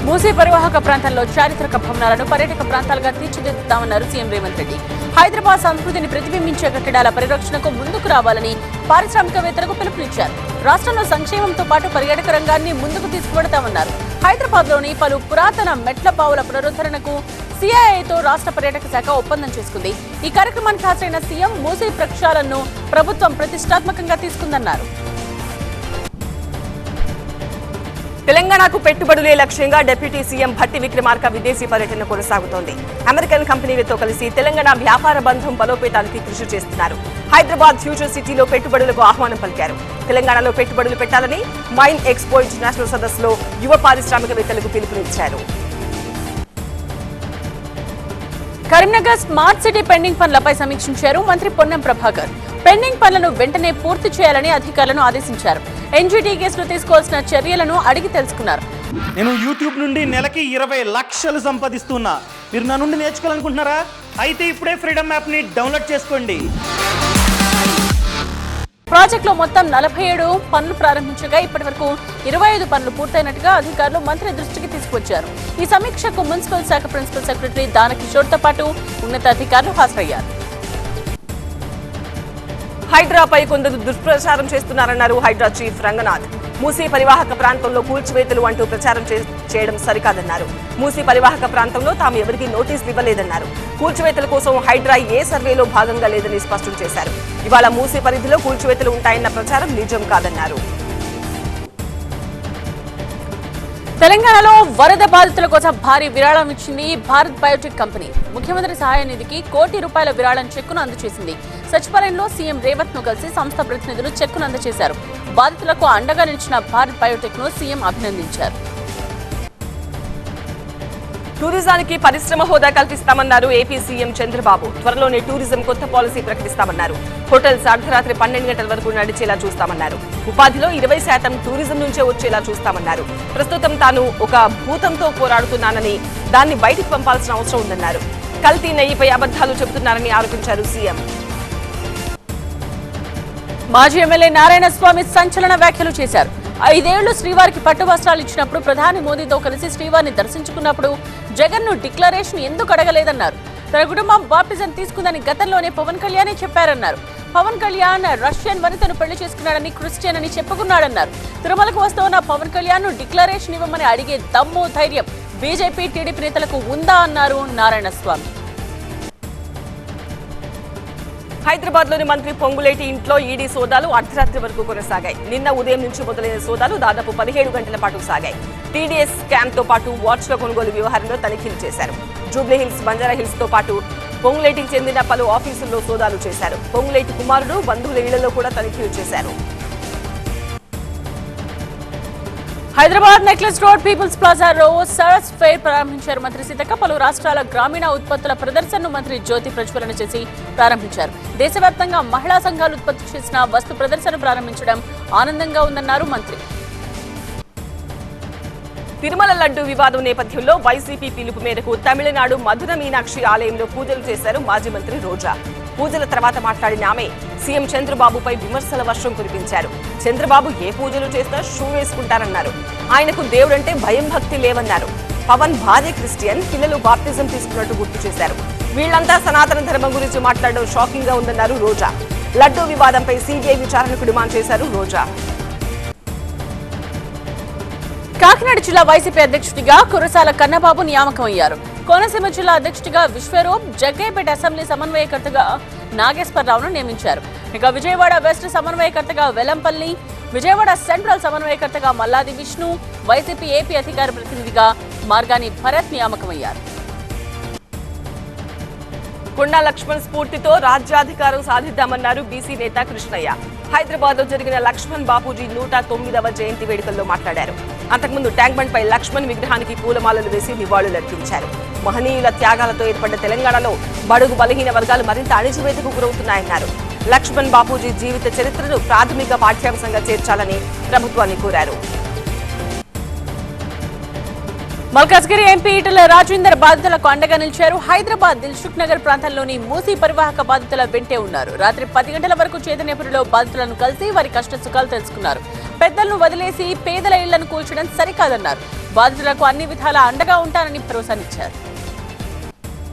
మూసీ పరివాహక ప్రాంతంలో చారిత్రక భవనాలను పర్యాటక ప్రాంతాలుగా తీర్చిదిద్దుతామన్నారు సీఎం రేవంత్ రెడ్డి. హైదరాబాద్ సంస్కృతిని ప్రతిబింబించే కట్టడాల పరిరక్షణకు ముందుకు రావాలని పారిశ్రామికవేత్తలకు పిలుపునిచ్చారు. రాష్ట్రంలో సంక్షేమంతో పాటు పర్యాటక రంగాన్ని ముందుకు తీసుకువెడతామన్నారు. హైదరాబాద్లోని పలు పురాతన మెట్ల బావుల పునరుద్ధరణకు సిఐఐతో రాష్ట్ర పర్యాటక శాఖ ఒప్పందం చేసుకుంది. ఈ కార్యక్రమానికి హాజరైన సీఎం మూసీ ప్రక్షాళనను ప్రభుత్వం ప్రతిష్టాత్మకంగా తీసుకుందన్నారు. తెలంగాణకు పెట్టుబడులే లక్ష్యంగా డిప్యూటీ సీఎం భట్టి విక్రమార్క విదేశీ పర్యటన కొనసాగుతోంది. అమెరికన్ కంపెనీలతో కలిసి తెలంగాణ వ్యాపార బంధం బలోపేతానికి కృషి చేస్తున్నారు. హైదరాబాద్ ఫ్యూచర్ సిటీలో పెట్టుబడులకు ఆహ్వానం పలికారు. తెలంగాణలో పెట్టుబడులు పెట్టాలని మైన్ ఎక్స్పో ఇంటర్నేషనల్ సదస్సులో యువ పారిశ్రామికవేత్తలకు పిలుపునిచ్చారు. కరీంనగర్ స్మార్ట్ సిటీ పెండింగ్ పనులపై సమీక్షించారు మంత్రి పొన్నం ప్రభాకర్. పెండింగ్ పనులను వెంటనే పూర్తి చేయాలని అధికారులను ఆదేశించారు. ఎన్జీటీ కేసులు తీసుకోవాల్సిన చర్యలను అడిగి తెలుసుకున్నారు. నేను యూట్యూబ్ నుండి నెలకి 20 లక్షలు సంపాదిస్తున్నా. మీరు నా నుండి నేర్చుకోవాలనుకుంటున్నారా? అయితే ఇప్పుడే ఫ్రీడమ్ యాప్ని డౌన్లోడ్ చేసుకోండి. ప్రాజెక్టులో మొత్తం 47 పనులు ప్రారంభించగా ఇప్పటి వరకు 25 పనులు పూర్తయినట్టుగా అధికారులు మంత్రి దృష్టికి తీసుకొచ్చారు. ఈ సమీక్షకు మున్సిపల్ శాఖ ప్రిన్సిపల్ సెక్రటరీ దానకిషోర్తో పాటు ఉన్నతాధికారులు హాజరయ్యారు. హైడ్రాపై కొందరు దుష్ప్రచారం చేస్తున్నారన్నారు హైడ్రా చీఫ్ రంగనాథ్. మూసీ పరివాహక ప్రాంతంలో కూల్చివేతలు అంటూ ప్రచారం చేయడం సరికాదన్నారు. మూసీ పరివాహక ప్రాంతంలో తాము ఎవరికీ నోటీసులు ఇవ్వలేదన్నారు. కూల్చివేతల కోసం హైడ్రా ఏ సర్వేలో భాగంగా లేదని స్పష్టం చేశారు. ఇవాళ మూసీ పరిధిలో కూల్చివేతలు ఉంటాయన్న ప్రచారం నిజం కాదన్నారు. తెలంగాణలో వరద బాధితుల కోసం భారీ విరాళం ఇచ్చింది భారత్ బయోటెక్ కంపెనీ. ముఖ్యమంత్రి సహాయ నిధికి ₹1 కోటి విరాళం చెక్కును అందజేసింది. సచివాలయంలో సీఎం రేవంత్ ను కలిసి సంస్థ ప్రతినిధులు చెక్కును అందజేశారు. బాధితులకు అండగా నిలిచిన భారత్ బయోటెక్ ను సీఎం అభినందించారు. టూరిజానికి పరిశ్రమ హోదా కల్పిస్తామన్నారు ఏపీ సీఎం చంద్రబాబు. త్వరలోనే టూరిజం కొత్త పాలసీ ప్రకటిస్తామన్నారు. హోటల్స్ అర్ధరాత్రి 12 గంటల వరకు నడిచేలా చూస్తామన్నారు. ఉపాధిలో 20% టూరిజం నుంచే వచ్చేలా చూస్తామన్నారు. ప్రస్తుతం తాను ఒక భూతంతో పోరాడుతున్నానని, దాన్ని బయటికి పంపాల్సిన అవసరం ఉందన్నారు. కల్తీ నెయ్యిపై అబద్ధాలు చెబుతున్నారని ఆరోపించారు సీఎం. మాజీ ఎమ్మెల్యే నారాయణ స్వామి సంచలన వ్యాఖ్యలు చేశారు. 5 ఏళ్లు శ్రీవారికి పట్టు వస్త్రాలు ఇచ్చినప్పుడు, ప్రధాని మోదీతో కలిసి శ్రీవారిని దర్శించుకున్నప్పుడు జగన్ ను డిక్లరేషన్ ఎందుకు అడగలేదన్నారు. తన కుటుంబం బాప్టిజం తీసుకుందని గతంలోనే పవన్ కళ్యాణే చెప్పారన్నారు. పవన్ కళ్యాణ్ రష్యన్ వనితను పెళ్లి చేసుకున్నాడని, క్రిస్టియన్ అని చెప్పుకున్నాడన్నారు. తిరుమలకు వస్తున్న పవన్ కళ్యాణ్ ను డిక్లరేషన్ ఇవ్వమని అడిగే దమ్ము, ధైర్యం బీజేపీ, టీడీపీ నేతలకు ఉందా అన్నారు నారాయణ స్వామి. హైదరాబాద్ లోని మంత్రి పొంగులేటి ఇంట్లో ఈడీ సోదాలు అర్ధరాత్రి వరకు కొనసాగాయి. నిన్న ఉదయం నుంచి మొదలైన సోదాలు దాదాపు 17 గంటల పాటు సాగాయి. టీడీఎస్ స్కామ్ తో పాటు వాచ్ల కొనుగోలు వ్యవహారంలో తనిఖీలు చేశారు. జూబ్లీ హిల్స్, బంజారా హిల్స్ తో పాటు పొంగులేటికి చెందిన పలు ఆఫీసుల్లో సోదాలు చేశారు. పొంగులేటి కుమారుడు, బంధువుల ఇళ్లలో కూడా తనిఖీలు చేశారు. హైదరాబాద్ నెక్లెస్ రోడ్ పీపుల్స్ ప్లాజాలో సరస్ ఫెయిర్ ప్రారంభించారు మంత్రి సీతక్క. పలు రాష్ట్రాల గ్రామీణ ఉత్పత్తుల ప్రదర్శనను మంత్రి జ్యోతి ప్రజ్వలన చేసి ప్రారంభించారు. దేశవ్యాప్తంగా మహిళా సంఘాలు ఉత్పత్తి చేసిన వస్తు ప్రదర్శన ప్రారంభించడం ఆనందంగా ఉందన్నారు మంత్రి. తిరుమల లడ్డు వివాదం నేపథ్యంలో వైసీపీ పిలుపు మేరకు తమిళనాడు మధుర మీనాక్షి ఆలయంలో పూజలు చేశారు మాజీ మంత్రి రోజా. పూజల తర్వాత మాట్లాడిన ఆమె సీఎం చంద్రబాబుపై విమర్శల వర్షం కురిపించారు. చంద్రబాబు ఏ పూజలు చేసినా షూ వేసుకుంటారన్నారు. ఆయనకు దేవుడంటే భయం, భక్తి లేవన్నారు. పవన్ భార్య క్రిస్టియన్, పిల్లలు బాప్టిజం తీసుకున్నట్టు గుర్తు చేశారు. వీళ్లంతా సనాతన ధర్మం గురించి మాట్లాడడం షాకింగ్ గా ఉందన్నారు రోజా. లడ్డూ వివాదంపై సీబీఐ విచారణకు డిమాండ్ చేశారు రోజా. కాకినాడ జిల్లా వైసీపీ అధ్యక్షుడిగా కురసాల కన్నబాబు నియామకం అయ్యారు. కోనసీమ జిల్లా అధ్యక్షుడిగా విశ్వరూప్, జగ్గైపేట అసెంబ్లీ సమన్వయకర్తగా నాగేశ్వరరావును నియమించారు. ఇక విజయవాడ వెస్ట్ సమన్వయకర్తగా వెల్లంపల్లి, విజయవాడ సెంట్రల్ సమన్వయకర్తగా మల్లాది విష్ణు, వైసీపీ ఏపీ అధికార ప్రతినిధిగా మార్గాని భరత్ నియామకమయ్యారు. కొండా లక్ష్మణ్ స్ఫూర్తితో రాజ్యాధికారం సాధిద్దామన్నారు బీసీ నేత కృష్ణయ్య. హైదరాబాద్ లో జరిగిన లక్ష్మణ్ బాపూజీ 109వ జయంతి వేడుకల్లో మాట్లాడారు. అంతకుముందు ట్యాంక్ బండ్ పై లక్ష్మణ్ విగ్రహానికి పూలమాలలు వేసి నివాళులర్పించారు. మహనీయుల త్యాగాలతో ఏర్పడ్డ తెలంగాణలో బడుగు బలహీన వర్గాలు మరింత అణిచివేతకు గురవుతున్నాయన్నారు. లక్ష్మణ్ బాపూజీ జీవిత చరిత్రను ప్రాథమిక పాఠ్యాంశంగా చేర్చాలని ప్రభుత్వాన్ని కోరారు. మల్కాజ్గిరి ఎంపీ ఈటెల రాజేందర్ బాధితులకు అండగా నిలిచారు. హైదరాబాద్ దిల్సుఖ్ నగర్ ప్రాంతంలోని మూసీ పరివాహక బాధితుల వెంటే ఉన్నారు. రాత్రి 10 గంటల వరకు చైతన్యపురిలో బాధితులను కలిసి వారి కష్ట సుఖాలు తెలుసుకున్నారు. పెద్దలను వదిలేసి పేదల ఇళ్లను కూల్చడం సరికాదన్నారు. బాధితులకు అన్ని విధాలా అండగా ఉంటానని భరోసానిచ్చారు.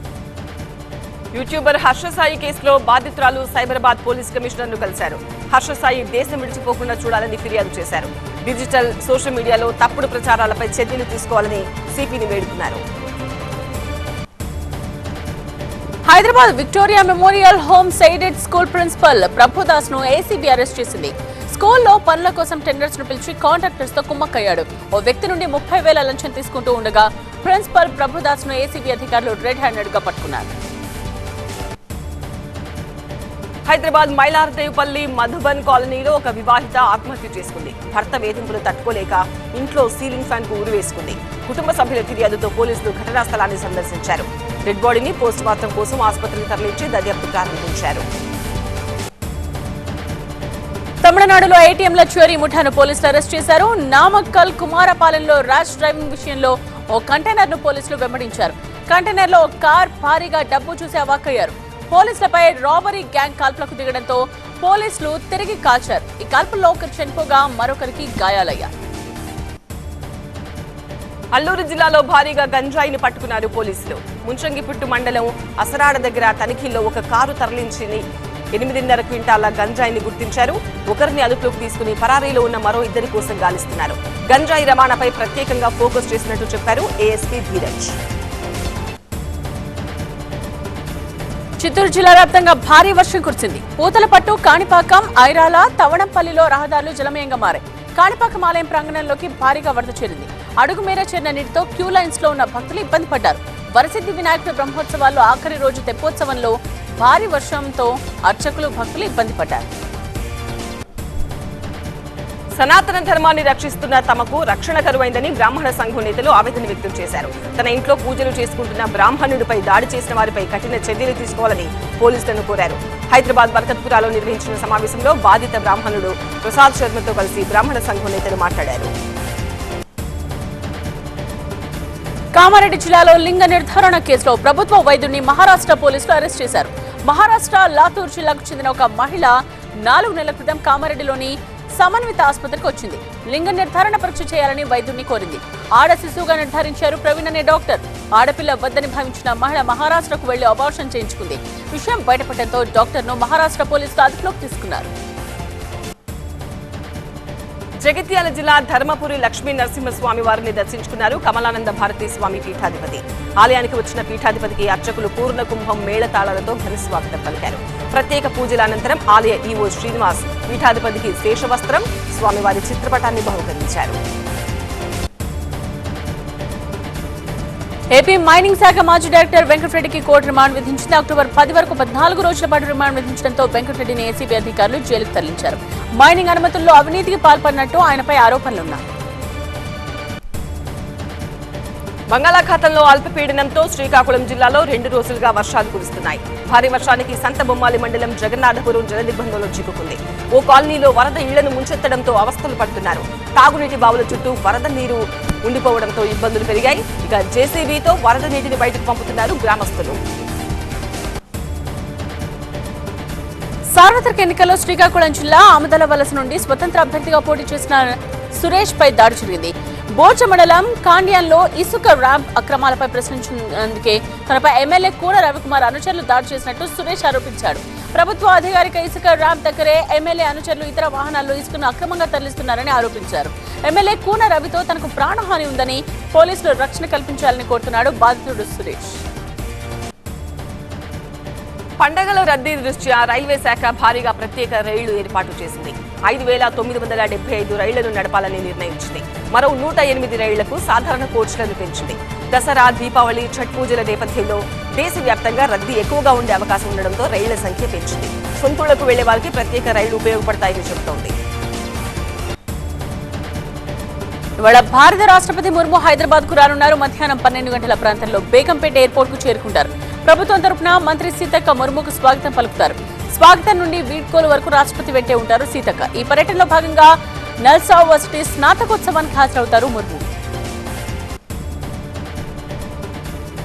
యూట్యూబర్ హర్షసాయి కేసులో బాధితురాలు సైబరాబాద్ పోలీస్ కమిషనర్ను కలిశారు. హర్షసాయి దేశం విడిచిపోకుండా చూడాలని ఫిర్యాదు చేశారు. డిజిటల్ సోషల్ మీడియాలో తప్పుడు ప్రచారాలపై చర్యలు తీసుకోవాలని సిపిని వేడుకున్నారు. Hyderabad Victoria memorial homes aided school principal Prabhudas ను ఏసీబీ అరెస్ట్ చేసింది. స్కూల్లో పనుల కోసం టెండర్స్ ను పిలిచి కాంట్రాక్టర్స్ తో కుమ్మక్కయ్యాడు. ఓ వ్యక్తి నుండి 30,000 లంచం తీసుకుంటూ ఉండగా ప్రిన్సిపల్ ప్రభుదాస్ ను ఏసీబీ అధికారులు రెడ్ హ్యాండెడ్ గా పట్టుకున్నారు. హైదరాబాద్ మైలార్దేవ్పల్లి మధుబన్ కాలనీలో ఒక వివాహిత ఆత్మహత్య చేసుకుంది. భర్త వేధింపులు తట్టుకోలేక ఇంట్లో సీలింగ్ ఫ్యాన్ కు ఉరివేసుకుంది. కుటుంబ సభ్యుల ఫిర్యాదుతో పోలీసులు ఘటనా స్థలాన్ని సందర్శించారు. డెడ్ బాడీని పోస్ట్ మార్టం కోసం ఆసుపత్రికి తరలించి దర్యాప్తు ప్రారంభించారు. తమిళనాడులో ఏటీఎంల చోరీ ముఠాను పోలీసులు అరెస్ట్ చేశారు. నామక్కల్ కుమారపాలెంలో ర్యాష్ డ్రైవింగ్ విషయంలో ఓ కంటైనర్ ను పోలీసులు వెంబడించారు. కంటైనర్ లో ఒక కార్ భారీగా డబ్బు చూసి అవాక్కయ్యారు. పోలీసులపై రాబరీ గ్యాంగ్ కాల్పులకు దిగడంతో పోలీసులు తిరిగి కాల్చారు. ఈ కాల్పుల్లో ఒకరు చనిపోగా మరొకరికి గాయాలయ్యారు. అల్లూరు జిల్లాలో భారీగా గంజాయిని పట్టుకున్నారు పోలీసులు. ముంచంగిపుట్టు మండలం అసరాడ దగ్గర తనిఖీల్లో ఒక కారు తరలించి 8.5 క్వింటాల గంజాయిని గుర్తించారు. ఒకరిని అదుపులోకి తీసుకుని పరారీలో ఉన్న మరో 2 కోసం గాలిస్తున్నారు. గంజాయి రవాణాపై ప్రత్యేకంగా ఫోకస్ చేసినట్టు చెప్పారు ఏఎస్పీ ధీరజ్. చిత్తూరు జిల్లా వ్యాప్తంగా భారీ వర్షం కురిసింది. పూతలపట్టు, కాణిపాకం, ఐరాల, తవడంపల్లిలో రహదారులు జలమయంగా మారాయి. కాణిపాకం ఆలయం ప్రాంగణంలోకి భారీగా వరద చేరింది. అడుగు మేర చేరిన నీటితో క్యూ లైన్స్ లో ఉన్న భక్తులు ఇబ్బంది పడ్డారు. వరసిద్ధి వినాయకుడి బ్రహ్మోత్సవాల్లో ఆఖరి రోజు తెప్పోత్సవంలో భారీ వర్షంతో అర్చకులు, భక్తులు ఇబ్బంది పడ్డారు. సనాతన ధర్మాన్ని రక్షిస్తున్న తమకు రక్షణ కరువైందని బ్రాహ్మణ సంఘం నేతలు ఆవేదన వ్యక్తం చేశారు. తన ఇంట్లో పూజలు చేసుకుంటున్న బ్రాహ్మణుడిపై దాడి చేసిన వారిపై కఠిన చర్యలు తీసుకోవాలని పోలీసులను కోరారు. హైదరాబాద్ బర్కత్పురాలో నిర్వహించిన సమావేశంలో బాధిత బ్రాహ్మణుడు ప్రసాద్ శర్మతో కలిసి బ్రాహ్మణ సంఘం నేతలు మాట్లాడారు. కామారెడ్డి జిల్లాలో లింగ నిర్ధారణ కేసులో ప్రభుత్వ వైద్యుడిని మహారాష్ట్ర పోలీసులు అరెస్ట్ చేశారు. మహారాష్ట్ర లాతూర్ జిల్లాకు చెందిన ఒక మహిళ 4 నెలల క్రితం కామారెడ్డిలోని సమన్విత ఆసుపత్రికి వచ్చింది. లింగ నిర్ధారణ పరీక్ష చేయాలని వైద్యుడిని కోరింది. ఆడ శిశువుగా నిర్ధారించారు ప్రవీణ్ అనే డాక్టర్. ఆడపిల్ల వద్దని భావించిన మహిళ మహారాష్ట్రకు వెళ్లి అబార్షన్ చేయించుకుంది. విషయం బయటపడటంతో డాక్టర్ను మహారాష్ట్ర పోలీసులు అదుపులోకి తీసుకున్నారు. జగిత్యాల జిల్లా ధర్మపురి లక్ష్మీ నరసింహస్వామి వారిని దర్శించుకున్నారు కమలానంద భారతీ స్వామి పీఠాధిపతి. ఆలయానికి వచ్చిన పీఠాధిపతికి అర్చకులు పూర్ణ కుంభం మేళతాళాలతో ఘన స్వాగతం పలికారు. ప్రత్యేక పూజల అనంతరం ఆలయ ఈవో శ్రీనివాస్ పీఠాధిపతికి శేషవస్త్రం, స్వామివారి చిత్రపటాన్ని బహుకరించారు. ఏపీ మైనింగ్ శాఖ మాజీ డైరెక్టర్ వెంకటరెడ్డికి కోర్టు రిమాండ్ విధించింది. అక్టోబర్ 10 వరకు 14 రోజుల పాటు రిమాండ్ విధించడంతో వెంకటరెడ్డిని ఏసీబీ అధికారులు జైలుకు తరలించారు. మైనింగ్ అనుమతుల్లో అవినీతికి పాల్పడినట్టు ఆయనపై ఆరోపణలున్నాయి. బంగాళాఖాతంలో అల్పపీడనంతో శ్రీకాకుళం జిల్లాలో 2 రోజులుగా వర్షాలు కురుస్తున్నాయి. భారీ వర్షానికి సంతబొమ్మాలి మండలం జగన్నాథపురం జలదిగ్బంధంలో చిక్కుకుంది. ఓ కాలనీలో వరద ఇళ్లను ముంచెత్తడంతో అవస్థలు పడుతున్నారు. తాగునీటి బావుల చుట్టూ వరద నీరు ఉండిపోవడంతో ఇబ్బందులు పెరిగాయి. ఇక జేసీబీతో వరద నీటిని బయటకు పంపుతున్నారు గ్రామస్తులు. సార్వత్రిక ఎన్నికల్లో శ్రీకాకుళం జిల్లా ఆమదల వలస నుండి స్వతంత్ర అభ్యర్థిగా పోటీ చేసిన సురేష్ పై దాడి జరిగింది. బోర్చ మండలం కాండియాన్లో ఇసుక ర్యాంప్ అక్రమాలపై ప్రశ్నించినందుకే తనపై ఎమ్మెల్యే కూన రవికుమార్ అనుచరులు దాడి చేసినట్టు సురేష్ ఆరోపించాడు. ప్రభుత్వ అధికారిక ఇసుక ర్యాంప్ దగ్గరే ఎమ్మెల్యే అనుచరులు ఇతర వాహనాల్లో ఇసుకను అక్రమంగా తరలిస్తున్నారని ఆరోపించారు. ఎమ్మెల్యే కూన రవితో తనకు ప్రాణహాని ఉందని పోలీసులు రక్షణ కల్పించాలని కోరుతున్నాడు బాధితుడు సురేష్. పండగల రద్దీ దృష్ట్యా రైల్వే శాఖ భారీగా ప్రత్యేక రైళ్లు ఏర్పాటు చేసింది. 5,975 రైళ్లను నడపాలని నిర్ణయించింది. మరో 108 రైళ్లకు సాధారణ కోచ్లను పెంచింది. దసరా, దీపావళి, ఛట్ పూజల నేపథ్యంలో దేశవ్యాప్తంగా రద్దీ ఎక్కువగా ఉండే అవకాశం ఉండడంతో రైళ్ల సంఖ్య పెంచింది. సొంతూళ్లకు వెళ్లే వారికి ప్రత్యేక రైళ్లు ఉపయోగపడతాయని చెబుతోంది. ఇవాళ భారత రాష్ట్రపతి ముర్ము హైదరాబాద్ కు రానున్నారు. మధ్యాహ్నం 12 గంటల ప్రాంతంలో బేగంపేట ఎయిర్పోర్ట్ కు చేరుకుంటారు. ప్రభుత్వం తరఫున మంత్రి సీతక్క ముర్ముకు స్వాగతం పలుకుతారు. స్వాగతం నుండి వీడ్కోలు వరకు రాష్ట్రపతి వెంటే ఉంటారు సీతక్క. ఈ పర్యటనలో భాగంగా నల్సా వర్సిటీ స్నాతకోత్సవానికి హాజరవుతారు ముర్ము.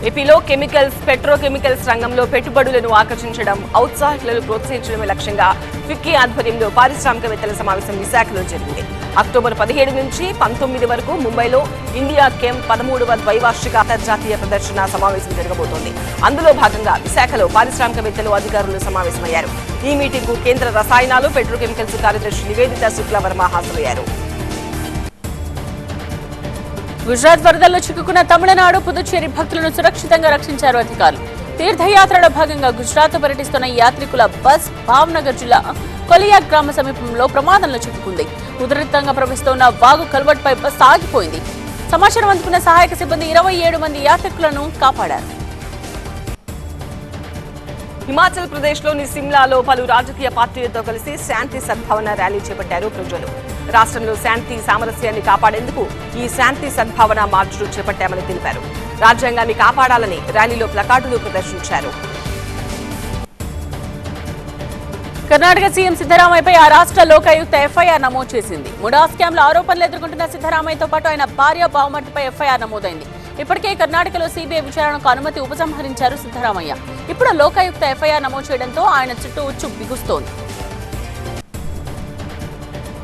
ఏపీలో కెమికల్స్, పెట్రోకెమికల్స్ రంగంలో పెట్టుబడులను ఆకర్షించడం, ఔత్సాహికులను ప్రోత్సహించడమే లక్ష్యంగా ఫిక్కీ ఆధ్వర్యంలో పారిశ్రామికవేత్తల సమావేశం విశాఖలో జరిగింది. అక్టోబర్ 17 నుంచి 19 వరకు ముంబైలో ఇండియా కెమ్ 13వ ద్వైవార్షిక అంతర్జాతీయ ప్రదర్శన సమావేశం జరగబోతోంది. అందులో భాగంగా విశాఖలో పారిశ్రామికవేత్తలు, అధికారులు సమావేశమయ్యారు. ఈ మీటింగ్ కు కేంద్ర రసాయనాలు, పెట్రోకెమికల్స్ కార్యదర్శి నివేదిత శుక్లవర్మ హాజరయ్యారు. గుజరాత్ వరదల్లో చిక్కుకున్న తమిళనాడు, పుదుచ్చేరి భక్తులను సురక్షితంగా రక్షించారు అధికారులు. తీర్థయాత్రలో భాగంగా గుజరాత్ పర్యటిస్తున్న యాత్రికుల బస్ భావ్నగర్ జిల్లా కొలియా గ్రామ సమీపంలో ప్రమాదంలో చిక్కుకుంది. ఉధృతంగా ప్రవహిస్తున్న వాగు కల్వర్ట్పై బస్ ఆగిపోయింది. సమాచారం అందుకున్న సహాయక సిబ్బంది 27 మంది యాత్రికులను కాపాడారు. హిమాచల్ ప్రదేశ్ లోని సిమ్లాలో పలు రాజకీయ పార్టీలతో కలిసి శాంతి సద్భావన ర్యాలీ చేపట్టారు ప్రజలు. రాష్ట్రంలో శాంతి సామరస్యాన్ని కాపాడేందుకు ఈ శాంతి సద్భావన మార్చులు చేపట్టామని తెలిపారు. రాజ్యాంగాన్ని కాపాడాలని ర్యాలీలో ప్లకార్డులు ప్రదర్శించారు. కర్ణాటక సీఎం సిద్దరామయ్యపై ఆ రాష్ట్ర లోకాయుక్త ఎఫ్ఐఆర్ నమోదు చేసింది. ముడా స్కామ్ల ఆరోపణలు ఎదుర్కొంటున్న సిద్దరామయ్యతో పాటు ఆయన భార్య, బావమర్తిపై ఎఫ్ఐఆర్ నమోదైంది. ఇప్పటికే కర్ణాటకలో సీబీఐ విచారణకు అనుమతి ఉపసంహరించారు సిద్దరామయ్య. ఇప్పుడు లోకాయుక్త ఎఫ్ఐఆర్ నమోదు చేయడంతో ఆయన చుట్టూ ఉచ్చు బిగుస్తోంది.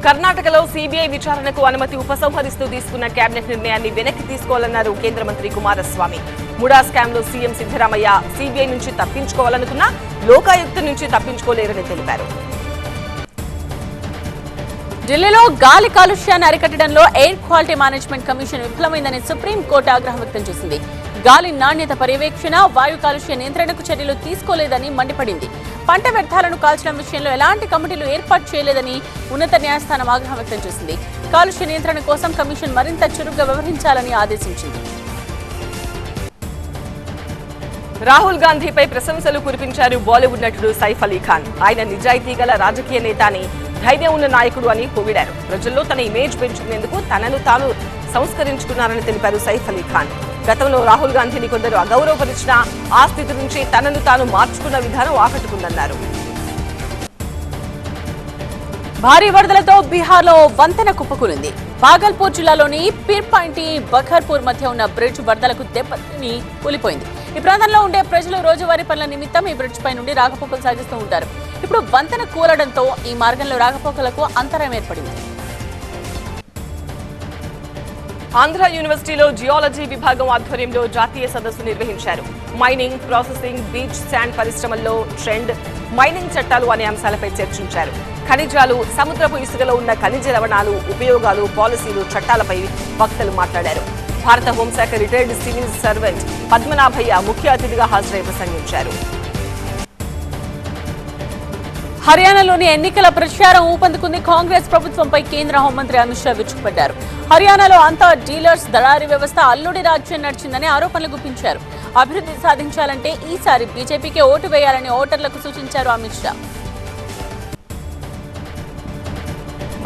కర్ణాటకలో సీబీఐ విచారణకు అనుమతి ఉపసంహరిస్తూ తీసుకున్న కేబినెట్ నిర్ణయాన్ని వెనక్కి తీసుకోవాలన్నారు కేంద్ర మంత్రి కుమారస్వామి. ముడా స్కామ్ లో సీఎం సిద్దరామయ్య సీబీఐ నుంచి తప్పించుకోవాలనుకున్నా లోకాయుక్త నుంచి తప్పించుకోలేరని తెలిపారు. ఢిల్లీలో గాలి కాలుష్యాన్ని అరికట్టడంలో ఎయిర్ క్వాలిటీ మేనేజ్మెంట్ కమిషన్ విఫలమైందని సుప్రీంకోర్టు ఆగ్రహం వ్యక్తం చేసింది. గాలి నాణ్యత పర్యవేక్షణ, వాయు కాలుష్య నియంత్రణకు చర్యలు తీసుకోలేదని మండిపడింది. పంట వ్యర్థాలను కాల్చడం విషయంలో ఎలాంటి కమిటీలు ఏర్పాటు చేయలేదని ఉన్నత న్యాయస్థానం ఆగ్రహం వ్యక్తం చేసింది. కాలుష్య నియంత్రణ కోసం కమిషన్ మరింత చురుగ్గా వ్యవహరించాలని ఆదేశించింది. రాహుల్ గాంధీపై ప్రశంసలు కురిపించారు బాలీవుడ్ నటుడు సైఫ్ అలీ ఖాన్. ఆయన నిజాయితీ గల రాజకీయ నేత అని, ధైర్యం ఉన్న నాయకుడు అని పొగిడారు. ప్రజల్లో తన ఇమేజ్ పెంచుకునేందుకు తనను తాను సంస్కరించుకున్నారని తెలిపారు సైఫ్ అలీ ఖాన్. గతంలో రాహుల్ గాంధీని కొందరు అగౌరవపరిచినా ఆ స్థితి నుంచి తనను తాను మార్చుకున్న విధానం ఆకట్టుకుందన్నారు. భారీ వరదలతో బీహార్లో వంతెన కుప్పకూలింది. భాగల్పూర్ జిల్లాలోని పీర్పాయింటి బఖర్పూర్ మధ్య ఉన్న బ్రిడ్జ్ వరదలకు దెబ్బతిని కూలిపోయింది. ఈ ప్రాంతంలో ఉండే ప్రజలు రోజువారీ పనుల నిమిత్తం ఈ బ్రిడ్జ్ పై నుండి రాకపోకలు సాగిస్తూ ఉంటారు. ఇప్పుడు వంతెన కూలడంతో ఈ మార్గంలో రాకపోకలకు అంతరాయం ఏర్పడింది. ఆంధ్ర యూనివర్సిటీలో జియాలజీ విభాగం ఆధ్వర్యంలో జాతీయ సదస్సు నిర్వహించారు. మైనింగ్, ప్రాసెసింగ్, బీచ్ శాండ్ పరిశ్రమల్లో ట్రెండ్, మైనింగ్ చట్టాలు అనే అంశాలపై చర్చించారు. ఖనిజాలు, సముద్రపు ఇసుకలో ఉన్న ఖనిజ లవణాలు, ఉపయోగాలు, పాలసీలు, చట్టాలపై వక్తలు మాట్లాడారు. భారత హోంశాఖ రిటైర్డ్ సివిల్ సర్వెంట్ పద్మనాభయ్య ముఖ్య అతిథిగా హాజరై ప్రసంగించారు. హర్యానాలోని ఎన్నికల ప్రచారం ఊపందుకుంది. కాంగ్రెస్ ప్రభుత్వంపై కేంద్ర హోంమంత్రి అమిత్ షా విరుచుకుపడ్డారు. హర్యానాలో అంతా డీలర్స్, దళారీ వ్యవస్థ అల్లుడి రాజ్యం నడిచిందని ఆరోపణలు గుప్పించారు. అభివృద్ధి సాధించాలంటే ఈసారి బీజేపీకే ఓటు వేయాలని ఓటర్లకు సూచించారు అమిత్ షా.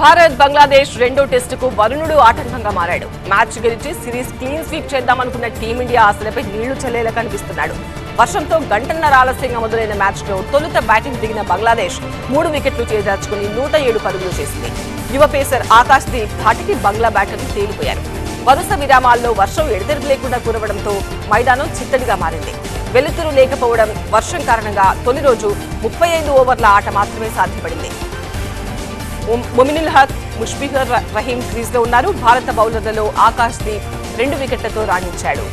భారత్ బంగ్లాదేశ్ రెండో టెస్టుకు వరుణుడు ఆటంకంగా మారాడు. మ్యాచ్ గెలిచి సిరీస్ క్లీన్ స్వీప్ చేద్దామనుకున్న టీమిండియా ఆశలపై నీళ్లు చల్లేలా కనిపిస్తున్నాడు. వర్షంతో గంటన్నర ఆలస్యంగా మొదలైన మ్యాచ్ లో తొలుత బ్యాటింగ్ దిగిన బంగ్లాదేశ్ 3 వికెట్లు చేజార్చుకుని 107 పరుగులు చేసింది. యువ పేసర్ ఆకాశ్ దీప్ ధాటికి బంగ్లా బ్యాటర్లు తేలిపోయారు. వరుస విరామాల్లో వర్షం ఎడతెరిపి లేకుండా కురవడంతో మైదానం చిత్తడిగా మారింది. వెలుతురు లేకపోవడం, వర్షం కారణంగా తొలి రోజు 35 ఓవర్ల ఆట మాత్రమే సాధ్యపడింది. మొమినుల్ హక్, ముష్ఫికర్ రహీం క్రీజ్ లో ఉన్నారు. భారత బౌలర్లలో ఆకాశ్ దీప్ 2 వికెట్లతో రాణించాడు.